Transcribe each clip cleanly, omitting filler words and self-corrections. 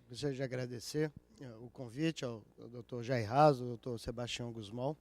Gostaria de agradecer o convite ao Dr. Jair Raso, ao Dr. Sebastião Guzmão,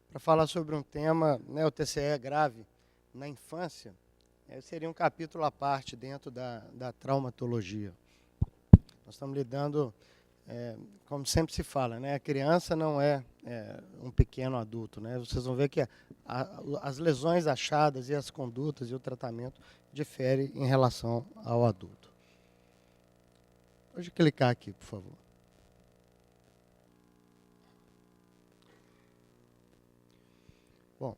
para falar sobre um tema, né, o TCE grave na infância. Seria um capítulo à parte dentro da traumatologia. Nós estamos lidando, como sempre se fala, né, a criança não é um pequeno adulto. Né? Vocês vão ver que as lesões achadas e as condutas e o tratamento diferem em relação ao adulto. Pode clicar aqui, por favor. Bom,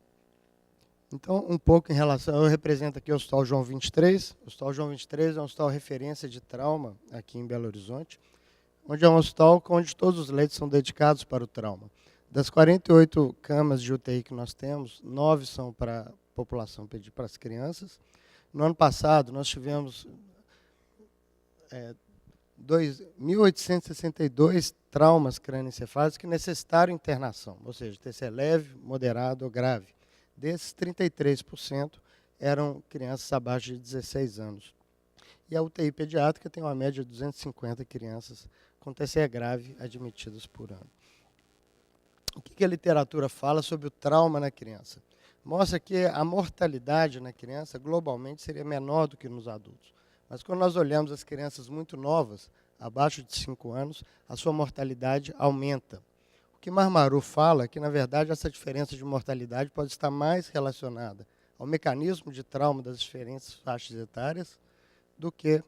então, um pouco em relação... Eu represento aqui o Hospital João 23. O Hospital João 23 é um hospital referência de trauma aqui em Belo Horizonte, onde é um hospital onde todos os leitos são dedicados para o trauma. Das 48 camas de UTI que nós temos, 9 são para a população, para as crianças. No ano passado, nós tivemos 1.862 traumas crânioencefálicos que necessitaram internação, ou seja, TCE leve, moderado ou grave. Desses, 33% eram crianças abaixo de 16 anos. E a UTI pediátrica tem uma média de 250 crianças com TCE grave admitidas por ano. O que a literatura fala sobre o trauma na criança? Mostra que a mortalidade na criança, globalmente, seria menor do que nos adultos. Mas quando nós olhamos as crianças muito novas, abaixo de 5 anos, a sua mortalidade aumenta. O que Marmaru fala é que, na verdade, essa diferença de mortalidade pode estar mais relacionada ao mecanismo de trauma das diferentes faixas etárias do que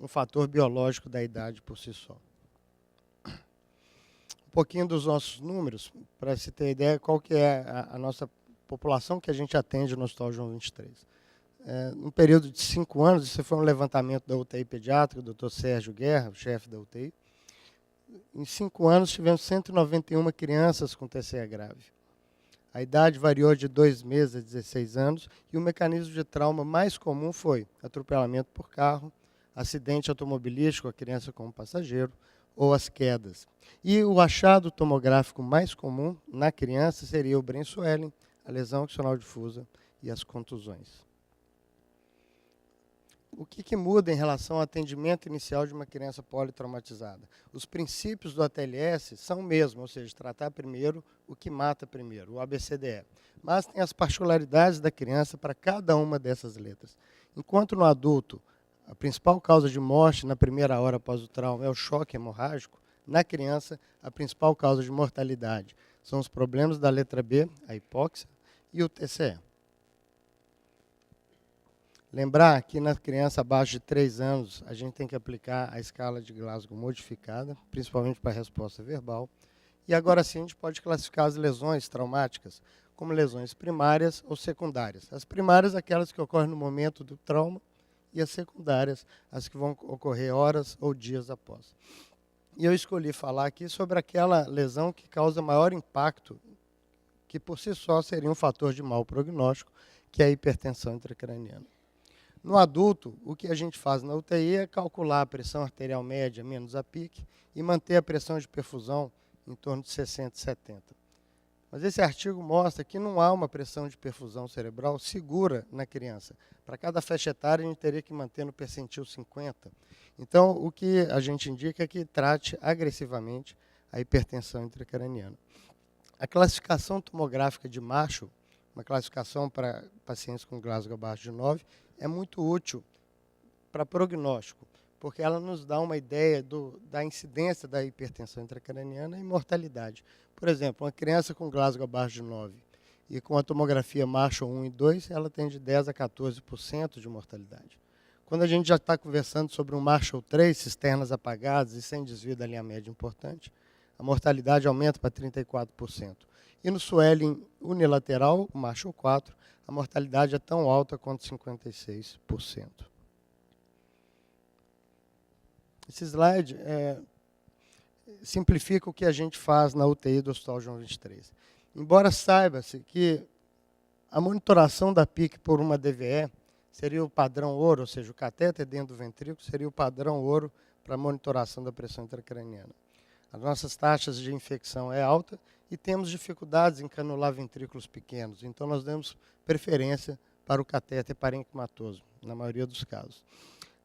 um fator biológico da idade por si só. Um pouquinho dos nossos números, para se ter ideia qual que é a nossa população que a gente atende no Hospital João 23. No período de 5 anos, isso foi um levantamento da UTI pediátrica, do Dr. Sérgio Guerra, o chefe da UTI. Em 5 anos, tivemos 191 crianças com TCE grave. A idade variou de 2 meses a 16 anos e o mecanismo de trauma mais comum foi atropelamento por carro, acidente automobilístico, a criança como passageiro, ou as quedas. E o achado tomográfico mais comum na criança seria o brain swelling, a lesão axonal difusa e as contusões. O que muda em relação ao atendimento inicial de uma criança politraumatizada? Os princípios do ATLS são o mesmo, ou seja, tratar primeiro o que mata primeiro, o ABCDE. Mas tem as particularidades da criança para cada uma dessas letras. Enquanto no adulto, a principal causa de morte na primeira hora após o trauma é o choque hemorrágico, na criança, a principal causa de mortalidade são os problemas da letra B, a hipóxia, e o TCE. Lembrar que na criança abaixo de 3 anos, a gente tem que aplicar a escala de Glasgow modificada, principalmente para a resposta verbal. E agora sim a gente pode classificar as lesões traumáticas como lesões primárias ou secundárias. As primárias, aquelas que ocorrem no momento do trauma, e as secundárias, as que vão ocorrer horas ou dias após. E eu escolhi falar aqui sobre aquela lesão que causa maior impacto, que por si só seria um fator de mau prognóstico, que é a hipertensão intracraniana. No adulto, o que a gente faz na UTI é calcular a pressão arterial média menos a pique e manter a pressão de perfusão em torno de 60 e 70. Mas esse artigo mostra que não há uma pressão de perfusão cerebral segura na criança. Para cada faixa etária, a gente teria que manter no percentil 50. Então, o que a gente indica é que trate agressivamente a hipertensão intracraniana. A classificação tomográfica de Marshall, uma classificação para pacientes com Glasgow abaixo de 9, é muito útil para prognóstico, porque ela nos dá uma ideia da incidência da hipertensão intracraniana e mortalidade. Por exemplo, uma criança com Glasgow abaixo de 9 e com a tomografia Marshall 1 e 2, ela tem de 10% a 14% de mortalidade. Quando a gente já está conversando sobre um Marshall 3, cisternas apagadas e sem desvio da linha média importante, a mortalidade aumenta para 34%. E no swelling unilateral, o Marshall 4, a mortalidade é tão alta quanto 56%. Esse slide simplifica o que a gente faz na UTI do Hospital João 23. Embora saiba-se que a monitoração da PIC por uma DVE seria o padrão ouro, ou seja, o catéter dentro do ventrículo seria o padrão ouro para a monitoração da pressão intracraniana. As nossas taxas de infecção é alta e temos dificuldades em canular ventrículos pequenos. Então, nós damos preferência para o catéter parenquimatoso, na maioria dos casos.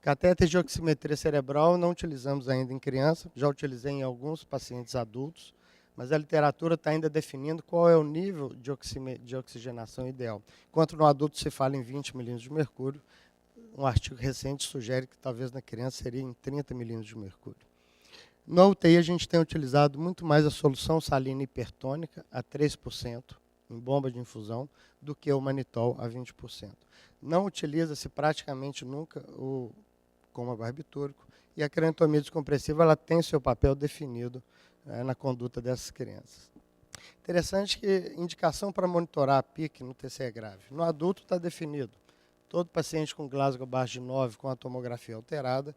Catéter de oximetria cerebral não utilizamos ainda em criança, já utilizei em alguns pacientes adultos, mas a literatura está ainda definindo qual é o nível de oxigenação ideal. Enquanto no adulto se fala em 20 milímetros de mercúrio, um artigo recente sugere que talvez na criança seria em 30 milímetros de mercúrio. Na UTI a gente tem utilizado muito mais a solução salina hipertônica a 3% em bomba de infusão do que o manitol a 20%. Não utiliza-se praticamente nunca o coma barbitúrico e a craniotomia descompressiva ela tem seu papel definido na conduta dessas crianças. Interessante que indicação para monitorar a PIC no TCE grave. No adulto está definido. Todo paciente com Glasgow abaixo de 9 com a tomografia alterada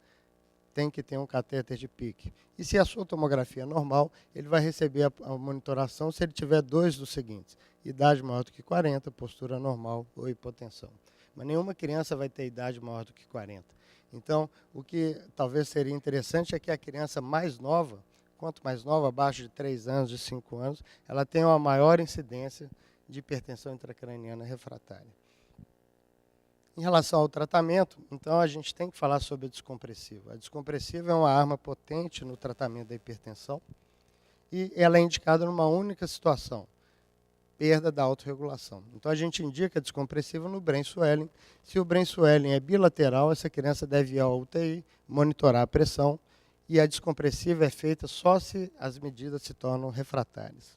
tem que ter um catéter de PIC. E se a sua tomografia é normal, ele vai receber a monitoração se ele tiver dois dos seguintes: idade maior do que 40, postura normal ou hipotensão. Mas nenhuma criança vai ter idade maior do que 40. Então, o que talvez seria interessante é que a criança mais nova, quanto mais nova, abaixo de 3 anos, de 5 anos, ela tenha uma maior incidência de hipertensão intracraniana refratária. Em relação ao tratamento, então a gente tem que falar sobre a descompressiva. A descompressiva é uma arma potente no tratamento da hipertensão e ela é indicada numa única situação: perda da autorregulação. Então a gente indica a descompressiva no brain swelling. Se o brain swelling é bilateral, essa criança deve ir ao UTI, monitorar a pressão, e a descompressiva é feita só se as medidas se tornam refratárias.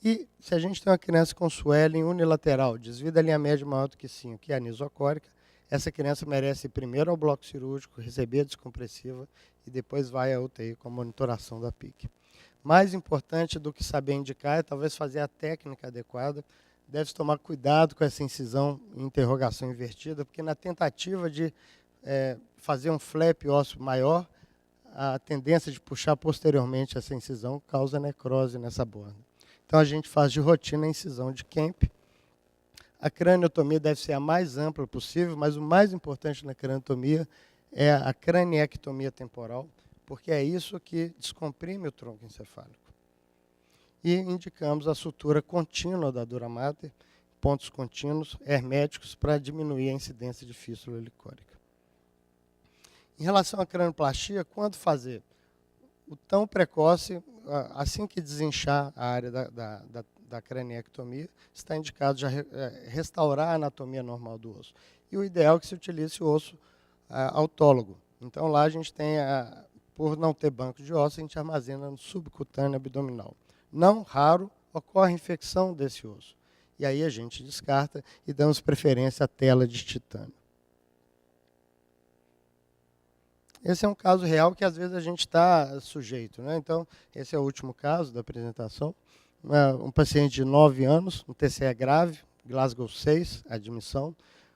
E se a gente tem uma criança com swelling unilateral, desvio da linha média maior do que 5, que é anisocórica, essa criança merece ir primeiro ao bloco cirúrgico, receber a descompressiva e depois vai à UTI com a monitoração da PIC. Mais importante do que saber indicar é talvez fazer a técnica adequada. Deve-se tomar cuidado com essa incisão em interrogação invertida, porque na tentativa de fazer um flap ósseo maior, a tendência de puxar posteriormente essa incisão causa necrose nessa borda. Então a gente faz de rotina a incisão de Kemp. A craniotomia deve ser a mais ampla possível, mas o mais importante na craniotomia é a craniectomia temporal, porque é isso que descomprime o tronco encefálico. E indicamos a sutura contínua da dura mater, pontos contínuos, herméticos, para diminuir a incidência de fístula helicórica. Em relação à cranioplastia, quando fazer? O tão precoce, assim que desinchar a área da craniectomia, está indicado já restaurar a anatomia normal do osso. E o ideal é que se utilize o osso autólogo. Então lá a gente tem, por não ter banco de osso, a gente armazena no subcutâneo abdominal. Não raro ocorre infecção desse osso. E aí a gente descarta e damos preferência à tela de titânio. Esse é um caso real que às vezes a gente está sujeito, né? Então, esse é o último caso da apresentação. Um paciente de 9 anos, um TCE grave, Glasgow 6, admissão.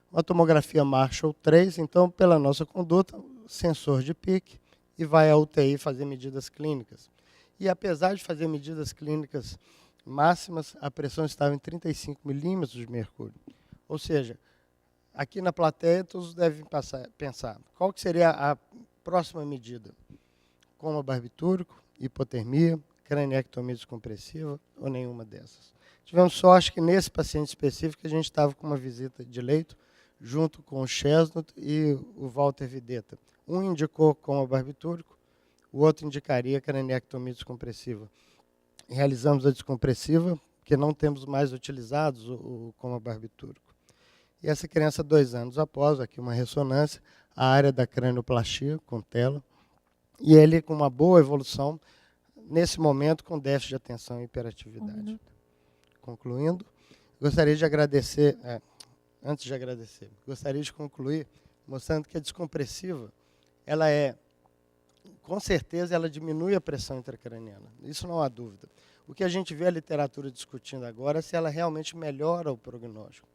Uma tomografia Marshall 3, então, pela nossa conduta, sensor de PIC, e vai à UTI fazer medidas clínicas. E apesar de fazer medidas clínicas máximas, a pressão estava em 35 milímetros de mercúrio. Ou seja, aqui na plateia todos devem pensar, qual que seria a próxima medida? Coma barbitúrico, hipotermia, craniectomia descompressiva ou nenhuma dessas. Tivemos sorte que nesse paciente específico a gente estava com uma visita de leito junto com o Chesnut e o Walter Videta. Um indicou coma barbitúrico, o outro indicaria craniectomia descompressiva. Realizamos a descompressiva, porque não temos mais utilizados o coma barbitúrico. E essa criança, 2 anos após, aqui uma ressonância, a área da cranioplastia com tela, e ele com uma boa evolução, nesse momento com déficit de atenção e hiperatividade. Concluindo, gostaria de agradecer, antes de agradecer, gostaria de concluir mostrando que a descompressiva, ela com certeza, ela diminui a pressão intracraniana, isso não há dúvida. O que a gente vê a literatura discutindo agora é se ela realmente melhora o prognóstico.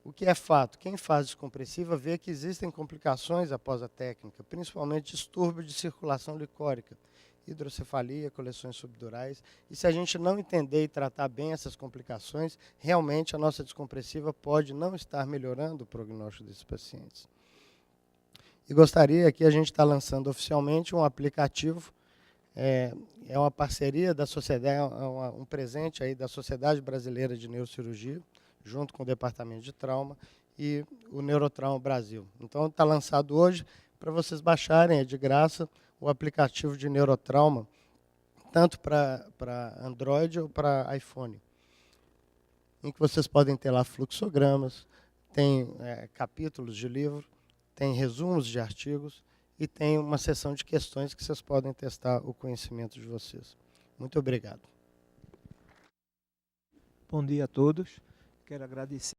O que é fato? Quem faz descompressiva vê que existem complicações após a técnica, principalmente distúrbio de circulação licórica, hidrocefalia, coleções subdurais. E se a gente não entender e tratar bem essas complicações, realmente a nossa descompressiva pode não estar melhorando o prognóstico desses pacientes. E gostaria que a gente está lançando oficialmente um aplicativo, é uma parceria da sociedade, um presente aí da Sociedade Brasileira de Neurocirurgia, junto com o Departamento de Trauma, e o Neurotrauma Brasil. Então, está lançado hoje para vocês baixarem, é de graça, o aplicativo de Neurotrauma, tanto para Android ou para iPhone, em que vocês podem ter lá fluxogramas, tem capítulos de livro, tem resumos de artigos e tem uma seção de questões que vocês podem testar o conhecimento de vocês. Muito obrigado. Bom dia a todos. Quero agradecer